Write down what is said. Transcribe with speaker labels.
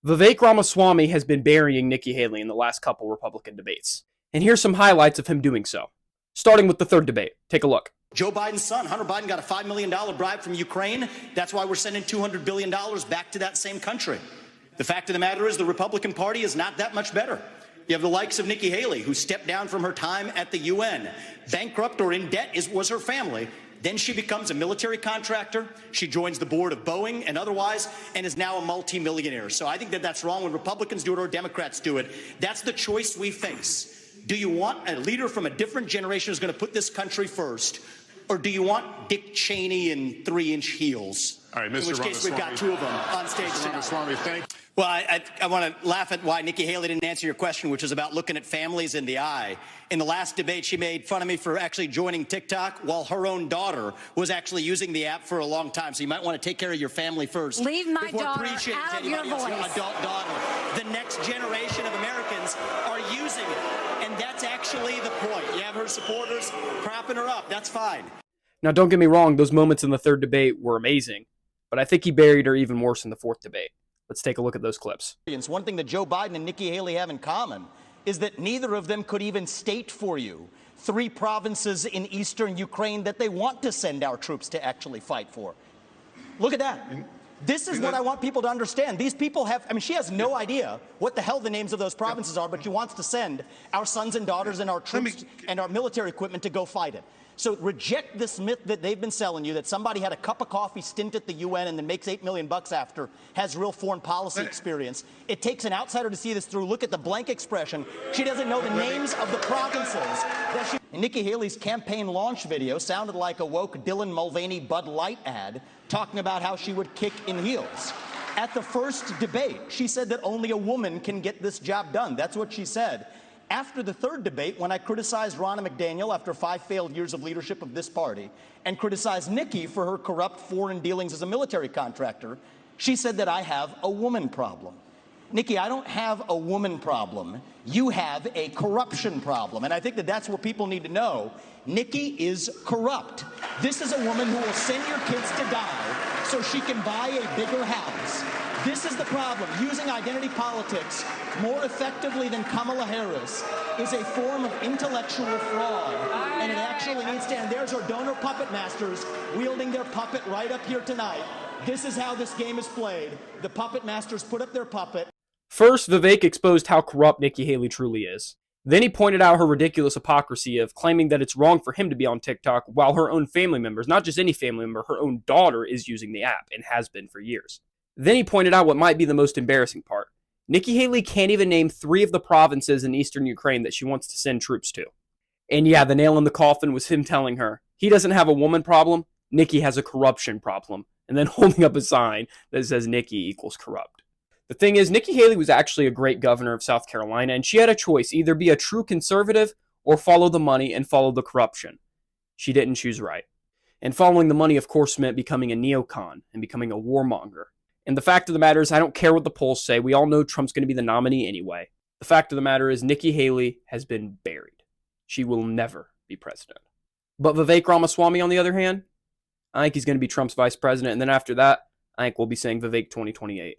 Speaker 1: Vivek Ramaswamy has been burying Nikki Haley in the last couple Republican debates. And here's some highlights of him doing so. Starting with the third debate. Take a look.
Speaker 2: Joe Biden's son, Hunter Biden, got a $5 million bribe from Ukraine. That's why we're sending $200 billion back to that same country. The fact of the matter is the Republican Party is not that much better. You have the likes of Nikki Haley, who stepped down from her time at the UN. Bankrupt or in debt was her family. Then she becomes a military contractor. She joins the board of Boeing and otherwise, and is now a multimillionaire. So I think that that's wrong when Republicans do it or Democrats do it. That's the choice we face. Do you want a leader from a different generation who's going to put this country first? Or do you want Dick Cheney in 3-inch heels?
Speaker 3: All right, Mr.
Speaker 2: In which case, we've got two of them on stage tonight. Well, I want to laugh at why Nikki Haley didn't answer your question, which is about looking at families in the eye. In the last debate, she made fun of me for actually joining TikTok while her own daughter was actually using the app for a long time. So you might want to take care of your family first.
Speaker 4: Leave my daughter out of your voice.
Speaker 2: Adult daughter. The next generation of Americans are using it. And that's actually the point. You have her supporters propping her up. That's fine.
Speaker 1: Now, don't get me wrong. Those moments in the third debate were amazing. But I think he buried her even worse in the fourth debate. Let's take a look at those clips.
Speaker 2: One thing that Joe Biden and Nikki Haley have in common is that neither of them could even state for you 3 provinces in eastern Ukraine that they want to send our troops to actually fight for. Look at that. This is what I want people to understand. These people have, I mean, she has no idea what the hell the names of those provinces are, but she wants to send our sons and daughters and our troops and our military equipment to go fight it. So reject this myth that they've been selling you, that somebody had a cup of coffee stint at the UN and then makes $8 million after, has real foreign policy experience. It takes an outsider to see this through. Look at the blank expression. She doesn't know the names of the provinces that she... And Nikki Haley's campaign launch video sounded like a woke Dylan Mulvaney Bud Light ad talking about how she would kick in heels. At the first debate, she said that only a woman can get this job done. That's what she said. After the third debate, when I criticized Ronna McDaniel after 5 failed years of leadership of this party and criticized Nikki for her corrupt foreign dealings as a military contractor, she said that I have a woman problem. Nikki, I don't have a woman problem. You have a corruption problem. And I think that that's what people need to know. Nikki is corrupt. This is a woman who will send your kids to die so she can buy a bigger house. This is the problem. Using identity politics more effectively than Kamala Harris is a form of intellectual fraud. And it actually needs to end. There's our donor puppet masters wielding their puppet right up here tonight. This is how this game is played. The puppet masters put up their puppet.
Speaker 1: First, Vivek exposed how corrupt Nikki Haley truly is. Then he pointed out her ridiculous hypocrisy of claiming that it's wrong for him to be on TikTok while her own family members, not just any family member, her own daughter is using the app and has been for years. Then he pointed out what might be the most embarrassing part. Nikki Haley can't even name 3 of the provinces in eastern Ukraine that she wants to send troops to. And yeah, the nail in the coffin was him telling her he doesn't have a woman problem, Nikki has a corruption problem, and then holding up a sign that says Nikki equals corrupt. The thing is, Nikki Haley was actually a great governor of South Carolina, and she had a choice, either be a true conservative or follow the money and follow the corruption. She didn't choose right. And following the money, of course, meant becoming a neocon and becoming a warmonger. And the fact of the matter is, I don't care what the polls say. We all know Trump's going to be the nominee anyway. The fact of the matter is, Nikki Haley has been buried. She will never be president. But Vivek Ramaswamy, on the other hand, I think he's going to be Trump's vice president. And then after that, I think we'll be saying Vivek 2028.